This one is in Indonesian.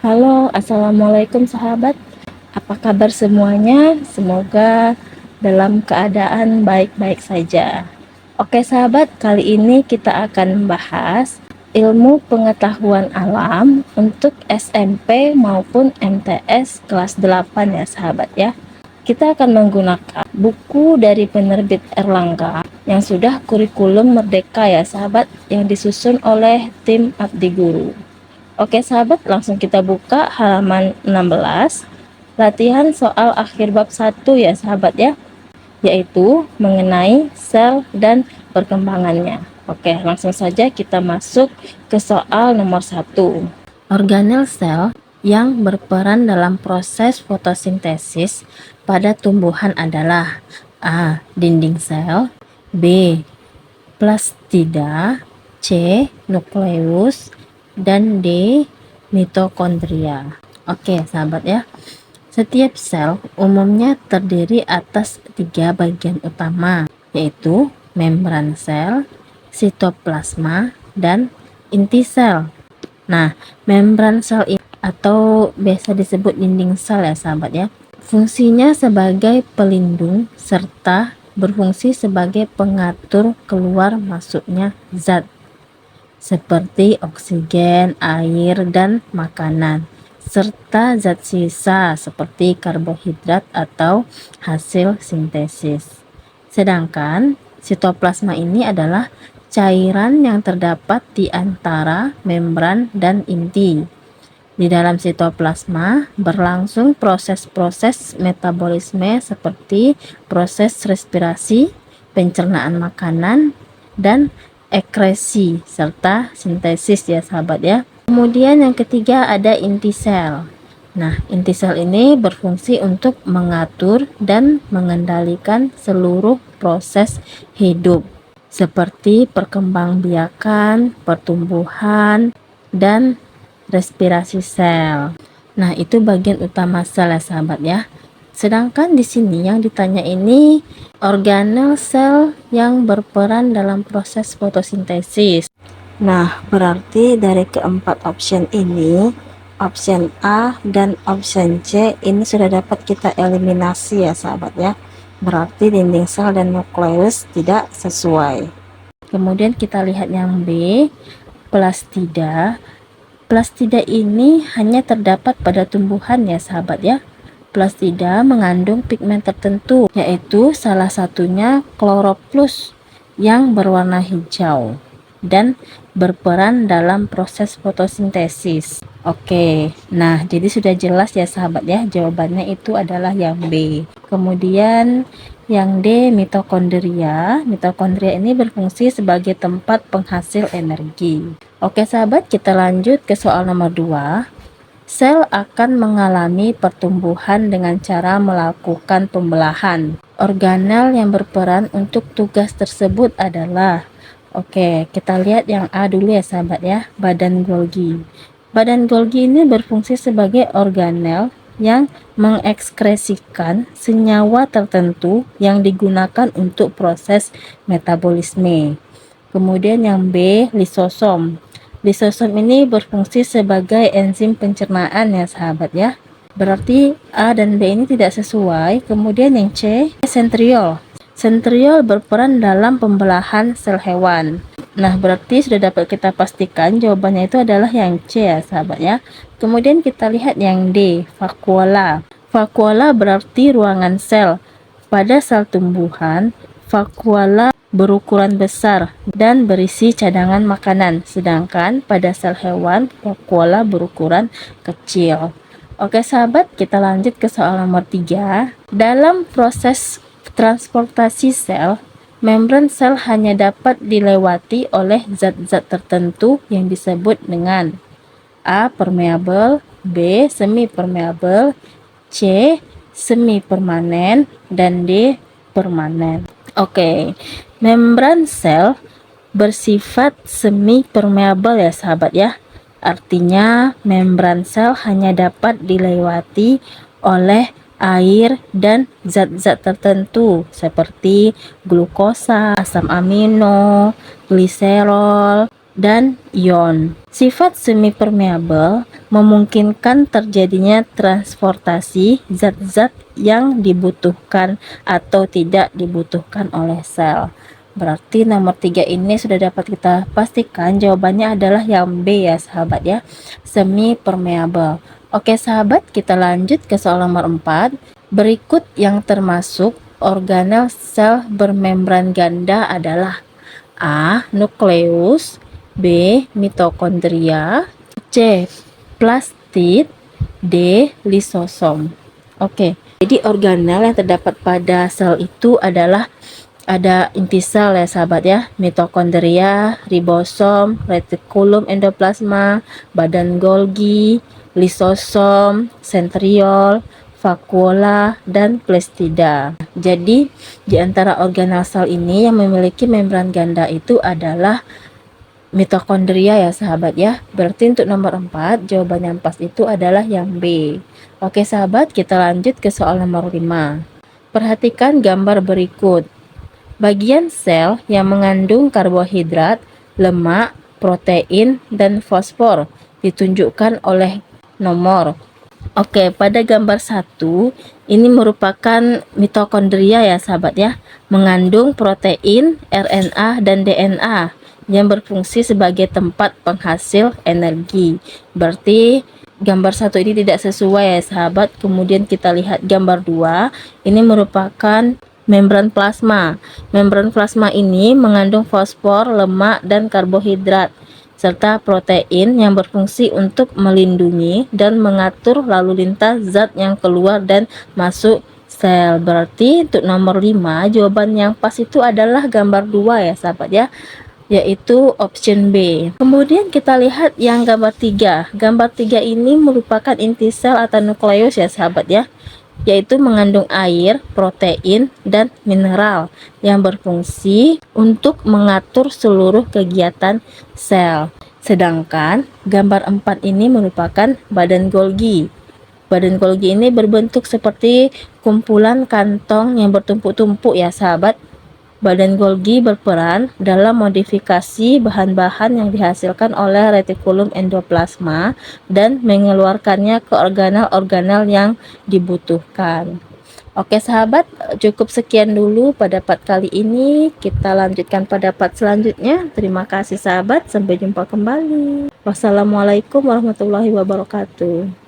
Halo, assalamualaikum sahabat. Apa kabar semuanya? Semoga dalam keadaan baik-baik saja. Oke sahabat, kali ini kita akan membahas ilmu pengetahuan alam untuk SMP maupun MTS kelas 8 ya sahabat ya. Kita akan menggunakan buku dari penerbit Erlangga yang sudah kurikulum merdeka ya sahabat, yang disusun oleh tim Abdi Guru. Oke sahabat, langsung kita buka halaman 16. Latihan soal akhir bab 1 ya sahabat ya, yaitu mengenai sel dan perkembangannya. Oke, langsung saja kita masuk ke soal nomor 1. Organel sel yang berperan dalam proses fotosintesis pada tumbuhan adalah A. Dinding sel, B. Plastida, C. Nukleus, dan D. Mitokondria. Oke sahabat ya, setiap sel umumnya terdiri atas 3 bagian utama, yaitu membran sel, sitoplasma, dan inti sel. Nah, membran sel ini atau biasa disebut dinding sel ya sahabat ya, fungsinya sebagai pelindung serta berfungsi sebagai pengatur keluar masuknya zat seperti oksigen, air, dan makanan, serta zat sisa seperti karbohidrat atau hasil sintesis. Sedangkan sitoplasma ini adalah cairan yang terdapat di antara membran dan inti. Di dalam sitoplasma berlangsung proses-proses metabolisme seperti proses respirasi, pencernaan makanan, dan ekresi serta sintesis ya sahabat ya. Kemudian yang ketiga ada inti sel. Nah, inti sel ini berfungsi untuk mengatur dan mengendalikan seluruh proses hidup seperti perkembangbiakan, pertumbuhan, dan respirasi sel. Nah, itu bagian utama sel ya sahabat ya. Sedangkan di sini yang ditanya ini organel sel yang berperan dalam proses fotosintesis. Nah, berarti dari keempat option ini, option A dan option C ini sudah dapat kita eliminasi ya sahabat ya. Berarti dinding sel dan nukleus tidak sesuai. Kemudian kita lihat yang B, plastida. Plastida ini hanya terdapat pada tumbuhan ya sahabat ya. Plastida mengandung pigmen tertentu, yaitu salah satunya kloroplas yang berwarna hijau dan berperan dalam proses fotosintesis. Oke, nah jadi sudah jelas ya sahabat ya, jawabannya itu adalah yang B. Kemudian yang D, mitokondria. Mitokondria ini berfungsi sebagai tempat penghasil energi. Oke sahabat, kita lanjut ke soal nomor 2. Sel akan mengalami pertumbuhan dengan cara melakukan pembelahan. Organel yang berperan untuk tugas tersebut adalah, oke, kita lihat yang A dulu ya sahabat ya, badan Golgi. Badan Golgi ini berfungsi sebagai organel yang mengekskresikan senyawa tertentu yang digunakan untuk proses metabolisme. Kemudian yang B, lisosom. Lisosom ini berfungsi sebagai enzim pencernaan ya sahabat ya. Berarti A dan B ini tidak sesuai. Kemudian yang C, sentriol. Sentriol berperan dalam pembelahan sel hewan. Nah, berarti sudah dapat kita pastikan jawabannya itu adalah yang C ya sahabat ya. Kemudian kita lihat yang D, vakuola. Vakuola berarti ruangan sel. Pada sel tumbuhan, vakuola berukuran besar dan berisi cadangan makanan, sedangkan pada sel hewan vakuola berukuran kecil. Oke sahabat, kita lanjut ke soal nomor 3. Dalam proses transportasi sel, membran sel hanya dapat dilewati oleh zat-zat tertentu yang disebut dengan A. Permeabel, B. Semi permeabel, C. Semi permanen, dan D. Permanen. Oke, membran sel bersifat semi permeabel ya sahabat ya. Artinya membran sel hanya dapat dilewati oleh air dan zat-zat tertentu seperti glukosa, asam amino, gliserol, dan ion. Sifat semi-permeabel memungkinkan terjadinya transportasi zat-zat yang dibutuhkan atau tidak dibutuhkan oleh sel. Berarti nomor 3 ini sudah dapat kita pastikan jawabannya adalah yang B ya sahabat ya, semi-permeabel. Oke sahabat, kita lanjut ke soal nomor 4. Berikut yang termasuk organel sel bermembran ganda adalah A. Nukleus, B. Mitokondria, C. Plastid, D. Lisosom. Oke, jadi organel yang terdapat pada sel itu adalah ada inti sel ya sahabat ya, mitokondria, ribosom, retikulum endoplasma, badan Golgi, lisosom, sentriol, vakuola, dan plastida. Jadi di antara organel sel ini yang memiliki membran ganda itu adalah mitokondria ya sahabat ya. Berarti untuk nomor 4 jawaban yang pas itu adalah yang B. Oke sahabat, kita lanjut ke soal nomor 5. Perhatikan gambar berikut. Bagian sel yang mengandung karbohidrat, lemak, protein, dan fosfor ditunjukkan oleh nomor. Oke, pada gambar 1 ini merupakan mitokondria ya sahabat ya, mengandung protein, RNA, dan DNA yang berfungsi sebagai tempat penghasil energi. Berarti gambar 1 ini tidak sesuai ya sahabat. Kemudian kita lihat gambar 2, ini merupakan membran plasma. Membran plasma ini mengandung fosfor, lemak, dan karbohidrat serta protein yang berfungsi untuk melindungi dan mengatur lalu lintas zat yang keluar dan masuk sel. Berarti untuk nomor 5 jawaban yang pas itu adalah gambar 2 ya sahabat ya, yaitu option B. Kemudian kita lihat yang gambar 3. Gambar 3 ini merupakan inti sel atau nukleus ya sahabat ya, yaitu mengandung air, protein, dan mineral yang berfungsi untuk mengatur seluruh kegiatan sel. Sedangkan gambar 4 ini merupakan badan Golgi. Badan Golgi ini berbentuk seperti kumpulan kantong yang bertumpuk-tumpuk ya sahabat. Badan Golgi berperan dalam modifikasi bahan-bahan yang dihasilkan oleh retikulum endoplasma dan mengeluarkannya ke organel-organel yang dibutuhkan. Oke sahabat, cukup sekian dulu pada part kali ini. Kita lanjutkan pada part selanjutnya. Terima kasih sahabat, sampai jumpa kembali. Wassalamualaikum warahmatullahi wabarakatuh.